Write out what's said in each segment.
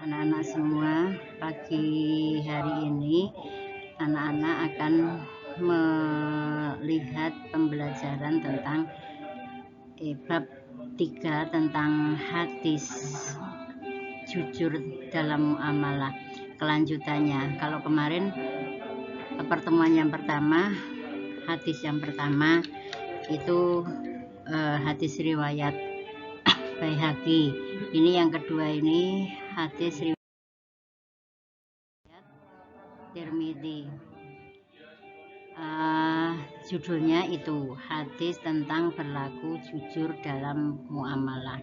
anak-anak semua. Pagi hari ini anak-anak akan melihat pembelajaran tentang bab 3 tentang hadis jujur dalam muamalah. Kelanjutannya, kalau kemarin pertemuan yang pertama, hadis yang pertama itu hadis riwayat Baihaqi. Ini yang kedua, ini hadis riwayat Tirmidzi. Judulnya itu hadis tentang berlaku jujur dalam muamalah.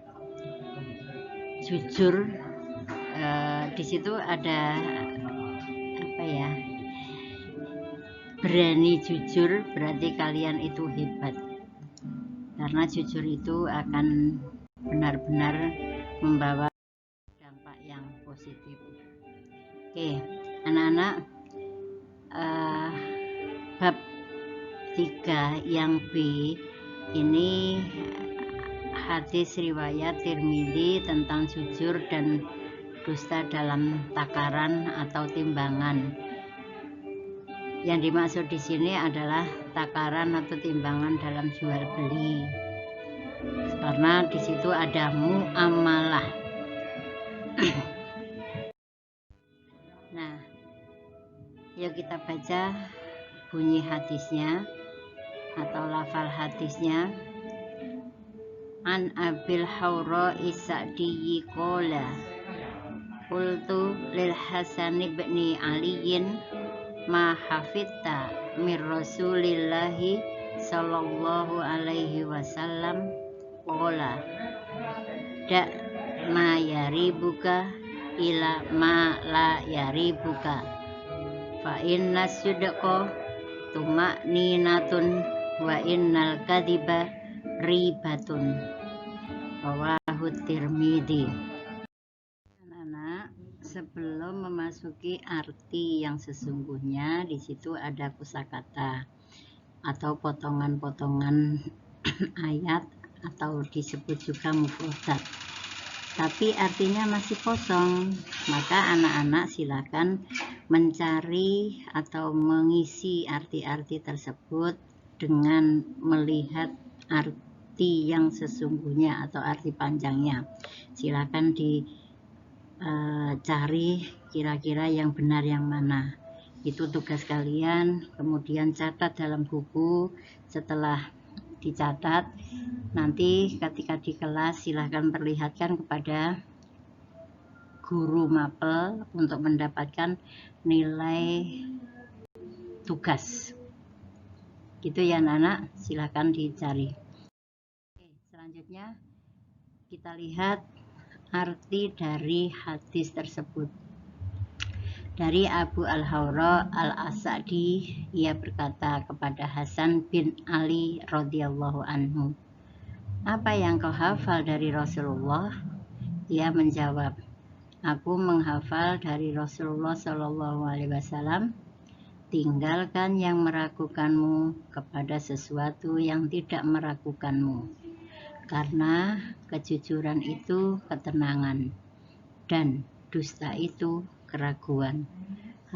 Jujur, di situ ada apa ya? Berani jujur berarti kalian itu hebat, karena jujur itu akan benar-benar membawa dampak yang positif. Oke, anak-anak, bab 3 yang B ini hadis riwayat Tirmidzi tentang jujur dan dusta dalam takaran atau timbangan. Yang dimaksud di sini adalah takaran atau timbangan dalam jual beli, karena di situ ada muamalah. Nah, yuk kita baca bunyi hadisnya atau lafal hadisnya. An Abil Hawra Isa'diyi qala qultu lil Hasan ibn Aliyin ma hafidta mir Rasulillahi sallallahu alaihi wasallam qala da ma yaribuka ila ma la yaribuka fa inna sidqa tuma'ninatun wa innal kadhiba ribatun. Rawahu Tirmidzi. Anak-anak, sebelum memasuki arti yang sesungguhnya, di situ ada kosakata atau potongan-potongan ayat atau disebut juga mufradat, tapi artinya masih kosong. Maka anak-anak silakan mencari atau mengisi arti-arti tersebut dengan melihat arti yang sesungguhnya atau arti panjangnya. Silakan dicari kira-kira yang benar yang mana. Itu tugas kalian. Kemudian catat dalam buku. Setelah dicatat, nanti ketika di kelas silahkan perlihatkan kepada guru mapel untuk mendapatkan nilai tugas. Gitu ya anak-anak, silahkan dicari. Oke, selanjutnya kita lihat arti dari hadis tersebut. Dari Abu Al-Hawra Al-Asadi, ia berkata kepada Hasan bin Ali radhiyallahu anhu, apa yang kau hafal dari Rasulullah? Ia menjawab, aku menghafal dari Rasulullah Shallallahu Alaihi Wasallam, tinggalkan yang meragukanmu kepada sesuatu yang tidak meragukanmu, karena kejujuran itu ketenangan dan dusta itu keraguan.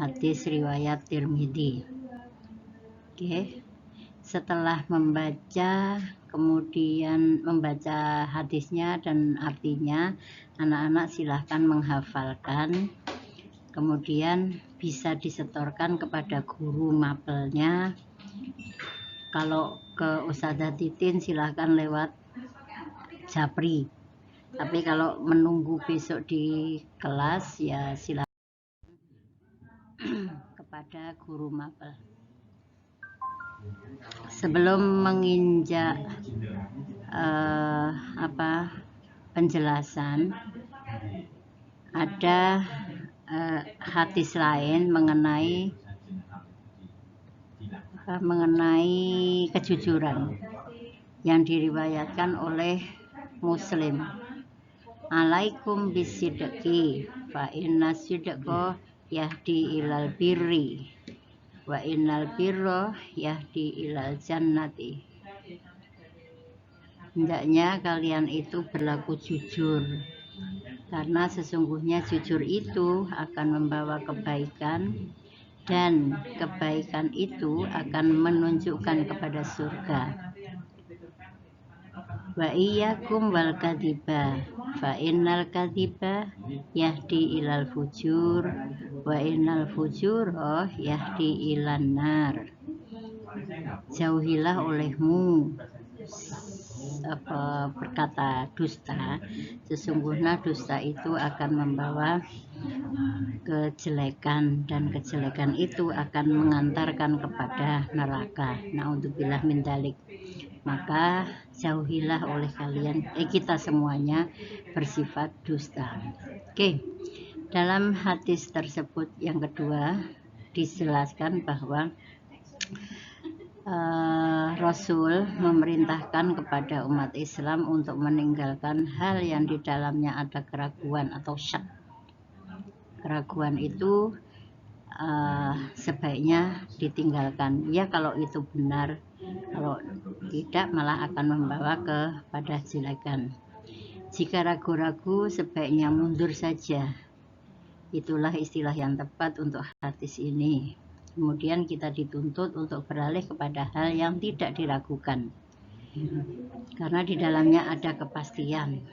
Hadis riwayat Tirmidzi. Oke. Setelah kemudian membaca hadisnya dan artinya, anak-anak silahkan menghafalkan, kemudian bisa disetorkan kepada guru mapelnya. Kalau ke Ustazah Titin silahkan lewat Japri, tapi kalau menunggu besok di kelas ya silahkan kepada guru mapel. Sebelum menginjak penjelasan, ada hadis lain mengenai kejujuran yang diriwayatkan oleh Muslim. Alaikum bisidqi fa inna sidqa yahdi ilal birri wa innal birra yahdi ilal jannati. Hendaknya kalian itu berlaku jujur, karena sesungguhnya jujur itu akan membawa kebaikan, dan kebaikan itu akan menunjukkan kepada surga. Wa iyyakum wal kadhiba fa innal kadhiba yahdi ilal fujur wa innal fujura yahdi ilan nar. Jauhilah olehmu berkata dusta, sesungguhnya dusta itu akan membawa kejelekan, dan kejelekan itu akan mengantarkan kepada neraka. Naudzubillah min dzalik. Maka jauhilah oleh kalian, kita semuanya bersifat dusta. Oke, dalam hadis tersebut yang kedua dijelaskan bahwa Rasul memerintahkan kepada umat Islam untuk meninggalkan hal yang di dalamnya ada keraguan atau syak. Keraguan itu sebaiknya ditinggalkan. Ya, kalau itu benar, kalau tidak malah akan membawa kepada jelekan. Jika ragu-ragu, sebaiknya mundur saja. Itulah istilah yang tepat untuk hadis ini. Kemudian kita dituntut untuk beralih kepada hal yang tidak diragukan, karena di dalamnya ada kepastian.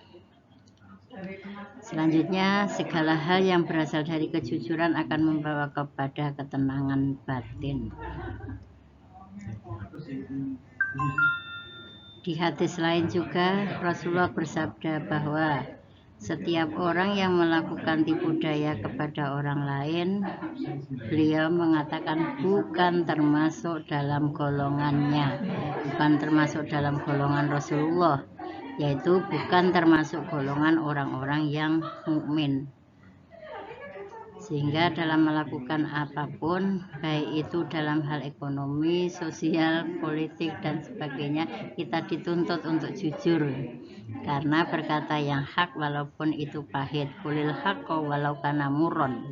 Selanjutnya, segala hal yang berasal dari kejujuran akan membawa kepada ketenangan batin. Di hadis lain juga Rasulullah bersabda bahwa setiap orang yang melakukan tipu daya kepada orang lain, beliau mengatakan bukan termasuk dalam golongannya, bukan termasuk dalam golongan Rasulullah, yaitu bukan termasuk golongan orang-orang yang mukmin. Sehingga dalam melakukan apapun, baik itu dalam hal ekonomi, sosial, politik, dan sebagainya, kita dituntut untuk jujur. Karena berkata yang hak walaupun itu pahit, qulil haqqa walau kana murron,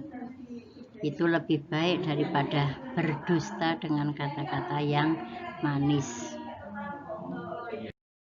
itu lebih baik daripada berdusta dengan kata-kata yang manis.